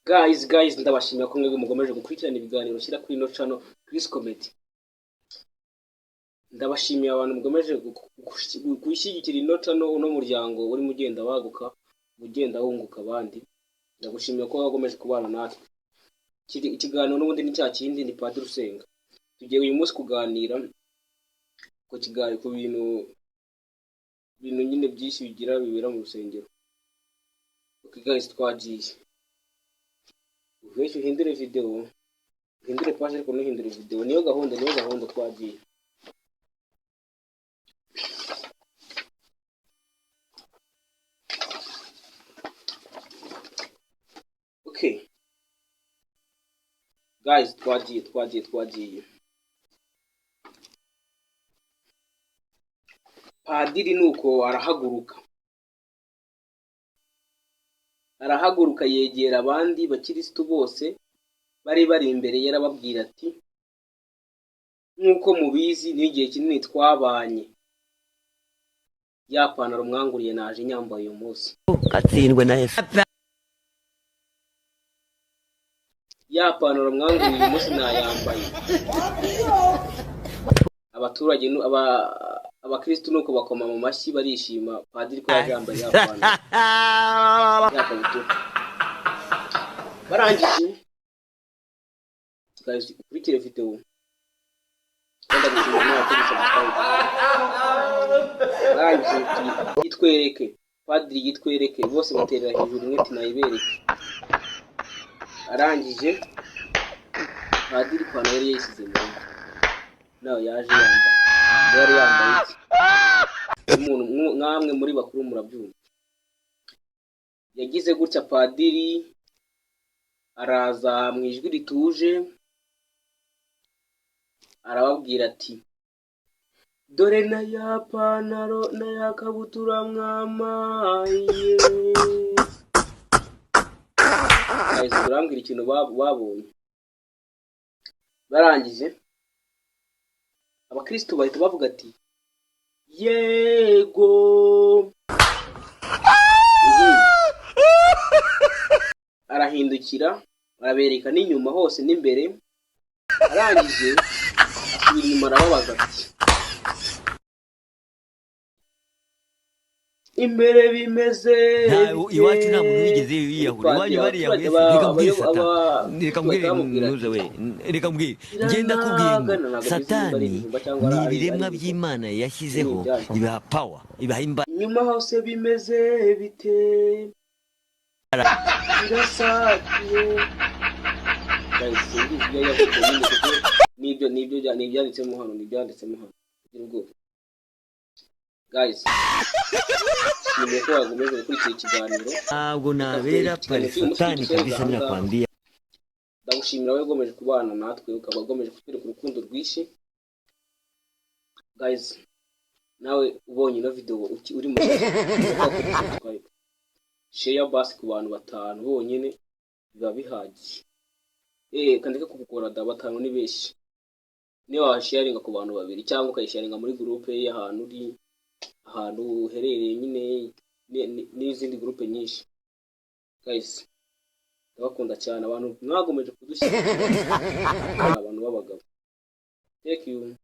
Guys, ndabashimira ko mwebwe mugomeje gukurikirana ibiganiro shyira kuri no channel ChrisComedy. Ndabashimiye abantu mugomeje gushyigikira ino channel uno muryango uri mugenda waguka, mugenda wunguka abandi. Ndagushimiye ko wagomeje kubana natwe. Ikiganiro n'ubundi ni cya kindi ni Padiri usenga. Tugiye uyu munsi kuganira ku kiganiro ku bintu nyine byinshi bigira bibera mu rusengero. Okay guys, twagiye. Uveshe uhindure video, uhindure page ariko ntuhindure video. Niyo gahunda twagiye. Okay guys, twagiye. Padiri nuko arahaguruka yegera abandi bakiristu bose bari imbere yarababwira ati, nkuko mubizi n'igihe kinini twabanye, ya pantaro mwanguriye naje nyambaye uyu munsi. Atsindwe na Yesu. Ya pantaro mwanguriye uyu munsi nayambaye. Abaturage abakristo nuko bakoma mu mashyi barishima Padiri ko yambaye ya pantaro. Yakabutura. Barangije. Guys, kurikire video. Kanda gushimira n'abakoresha subscribe. Barangije yitwereke. Padiri yitwereke bose baterera hejuru mwiti nayibereke. Arangije Padiri pantaro yari yisize mbere. Nawe yaje yari yambaye iki? Umuntu nkamwe muri bakuru murabyumva. Yagize gutya Padiri araza mu ijwi rituje arababwira ati, dore na ya pantaro na ya kabutura mwamaye. Ahise turambwira ikintu babonye. Barangije abakristo bahita bavuga ati, yego. Arahindukira arabereka n'inyuma hose n'imbere. Arangije asubira inyuma arababaza ati, imbere bimeze iwacu nta muntu wigeze yiyahura. Iwanyu bariya reka mbwire ngenda kubwira Satani ni ibiremwa by'Imana yashyizeho ibaha power, ibaha imbaraga. Inyuma hose bimeze bite, birasakiye. Nibyanditsemo hano guys. Nimwe ko wagomeje gukurikira ikiganiro. Ntabwo nabera pari Satani kabisa ninakwambia. Ndagushimira wowe ugomeje kubana natwe, ukaba ugomeje kutwereka urukundo rwishi. Guys, nawe ubonye ino video uri mu subscribe, share basi ku bantu 5 bonyine biba bihagije. Kandika kubukora da 5 ni beshi. Niyo washaringa ku bantu 2 cyangwa ukayisharinga muri groupe y'ahantu uri, ahantu uherereye nyine n'izindi groupe nyinshi. Guys, ndabakunda cyane abantu mwagomeje kudushyigikira. Abantu b'abagabo. Thank you.